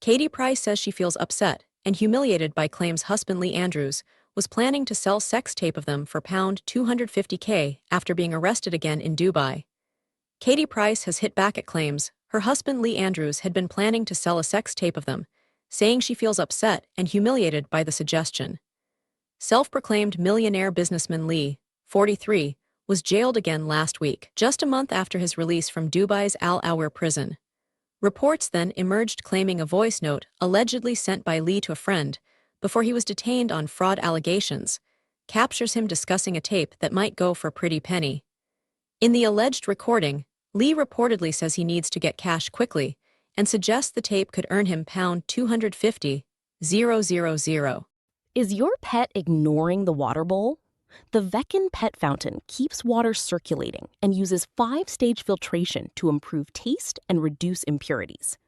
Katie Price says she feels upset and humiliated by claims husband Lee Andrews was planning to sell sex tape of them for £250K after being arrested again in Dubai. Katie Price has hit back at claims her husband Lee Andrews had been planning to sell a sex tape of them, saying she feels upset and humiliated by the suggestion. Self-proclaimed millionaire businessman Lee, 43, was jailed again last week, just a month after his release from Dubai's Awir prison. Reports then emerged claiming a voice note allegedly sent by Lee to a friend before he was detained on fraud allegations captures him discussing a tape that might go for a pretty penny. In the alleged recording, Lee reportedly says he needs to get cash quickly and suggests the tape could earn him £250,000. Is your pet ignoring the water bowl? The Veckin Pet Fountain keeps water circulating and uses 5-stage filtration to improve taste and reduce impurities.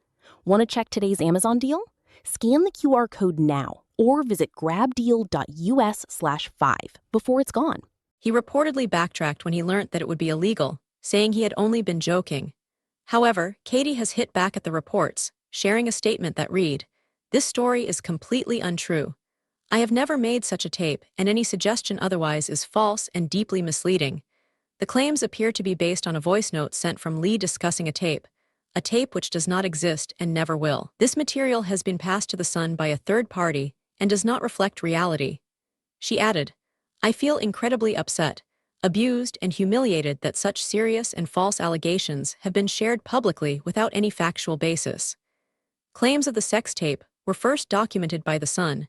Want to check today's Amazon deal? Scan the QR code now or visit grabdeal.us/5 before it's gone. He reportedly backtracked when he learned that it would be illegal, saying he had only been joking. However, Katie has hit back at the reports, sharing a statement that read, "This story is completely untrue. I have never made such a tape, and any suggestion otherwise is false and deeply misleading." The claims appear to be based on a voice note sent from Lee discussing a tape which does not exist and never will. This material has been passed to the Sun by a third party and does not reflect reality. She added, "I feel incredibly upset, abused and humiliated that such serious and false allegations have been shared publicly without any factual basis." Claims of the sex tape were first documented by The Sun,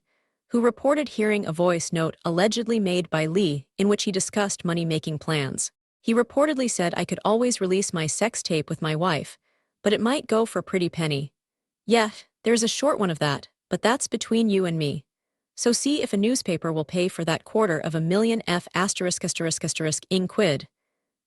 who reported hearing a voice note allegedly made by Lee in which he discussed money-making plans. He reportedly said, "I could always release my sex tape with my wife, but it might go for a pretty penny. Yeah, there's a short one of that, but that's between you and me. So see if a newspaper will pay for that $250,000 in quid."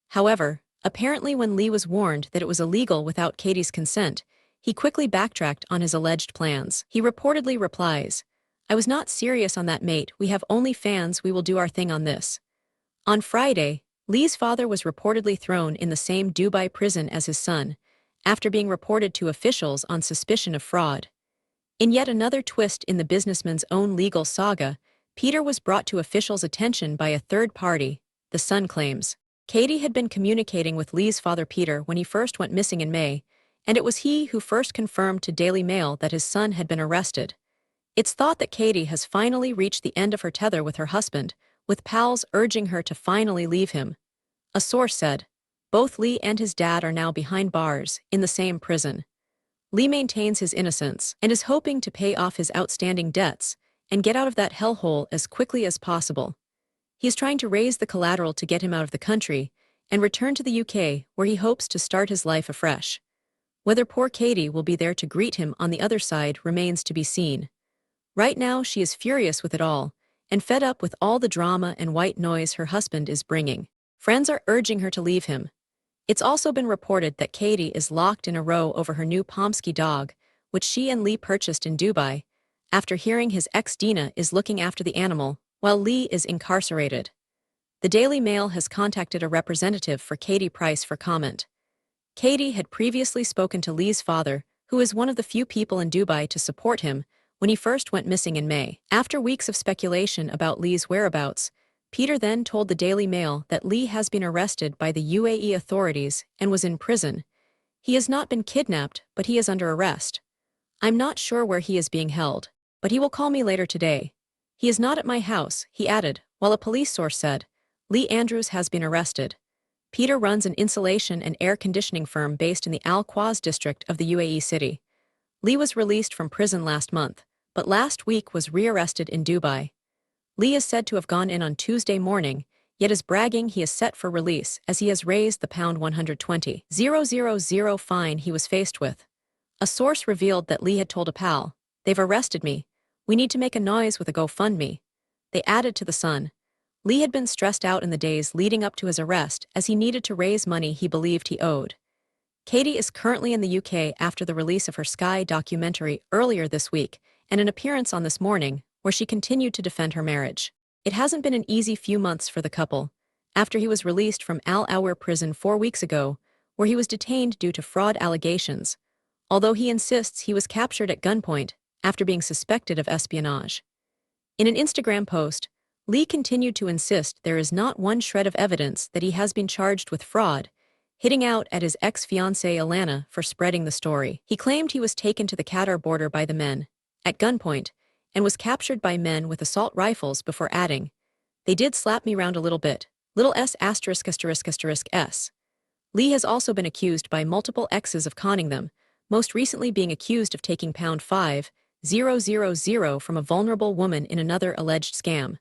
However, apparently when Lee was warned that it was illegal without Katie's consent, he quickly backtracked on his alleged plans. He reportedly replies, "I was not serious on that, mate. We have only fans. We will do our thing on this." On Friday, Lee's father was reportedly thrown in the same Dubai prison as his son, after being reported to officials on suspicion of fraud. In yet another twist in the businessman's own legal saga, Peter was brought to officials' attention by a third party, The Sun claims. Katie had been communicating with Lee's father Peter when he first went missing in May, and it was he who first confirmed to Daily Mail that his son had been arrested. It's thought that Katie has finally reached the end of her tether with her husband, with pals urging her to finally leave him. A source said, "Both Lee and his dad are now behind bars, in the same prison." Lee maintains his innocence and is hoping to pay off his outstanding debts and get out of that hellhole as quickly as possible. He is trying to raise the collateral to get him out of the country and return to the UK, where he hopes to start his life afresh. Whether poor Katie will be there to greet him on the other side remains to be seen. Right now she is furious with it all and fed up with all the drama and white noise her husband is bringing. Friends are urging her to leave him. It's also been reported that Katie is locked in a row over her new Pomsky dog, which she and Lee purchased in Dubai, after hearing his ex Dina is looking after the animal while Lee is incarcerated. The Daily Mail has contacted a representative for Katie Price for comment. Katie had previously spoken to Lee's father, who is one of the few people in Dubai to support him, when he first went missing in May. After weeks of speculation about Lee's whereabouts, Peter then told the Daily Mail that Lee has been arrested by the UAE authorities and was in prison. "He has not been kidnapped, but he is under arrest. I'm not sure where he is being held, but he will call me later today. He is not at my house," he added, while a police source said, "Lee Andrews has been arrested." Peter runs an insulation and air conditioning firm based in the Al Quoz district of the UAE city. Lee was released from prison last month, but last week was rearrested in Dubai. Lee is said to have gone in on Tuesday morning, yet is bragging he is set for release as he has raised the £120,000 fine he was faced with. A source revealed that Lee had told a pal, "They've arrested me. We need to make a noise with a GoFundMe." They added to The Sun. Lee had been stressed out in the days leading up to his arrest as he needed to raise money he believed he owed. Katie is currently in the UK after the release of her Sky documentary earlier this week and an appearance on This Morning, where she continued to defend her marriage. It hasn't been an easy few months for the couple, after he was released from Al Awir prison 4 weeks ago, where he was detained due to fraud allegations. although he insists he was captured at gunpoint after being suspected of espionage. In an Instagram post, Lee continued to insist there is not one shred of evidence that he has been charged with fraud, hitting out at his ex-fiancée Alana for spreading the story. He claimed he was taken to the Qatar border by the men, at gunpoint, and was captured by men with assault rifles before adding, "They did slap me round a little bit, little s asterisk asterisk asterisk s." Lee has also been accused by multiple exes of conning them, most recently being accused of taking pound 5,000 from a vulnerable woman in another alleged scam.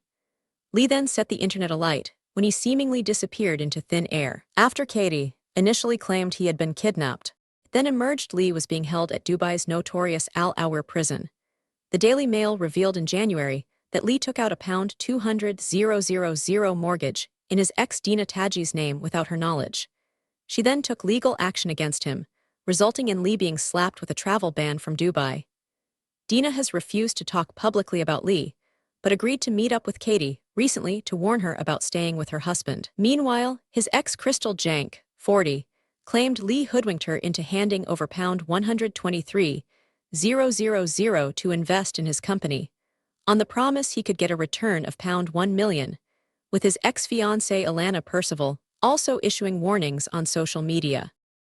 Lee then set the internet alight when he seemingly disappeared into thin air. After Katie initially claimed he had been kidnapped, it then emerged Lee was being held at Dubai's notorious Al Awir prison. The Daily Mail revealed in January that Lee took out a pound 200,000 mortgage in his ex Dina Taji's name without her knowledge. She then took legal action against him, resulting in Lee being slapped with a travel ban from Dubai. Dina has refused to talk publicly about Lee, but agreed to meet up with Katie recently to warn her about staying with her husband. Meanwhile, his ex Crystal Jank, 40, claimed Lee hoodwinked her into handing over pound 123,000 to invest in his company, on the promise he could get a return of pound 1 million, with his ex-fiancée Alana Percival also issuing warnings on social media.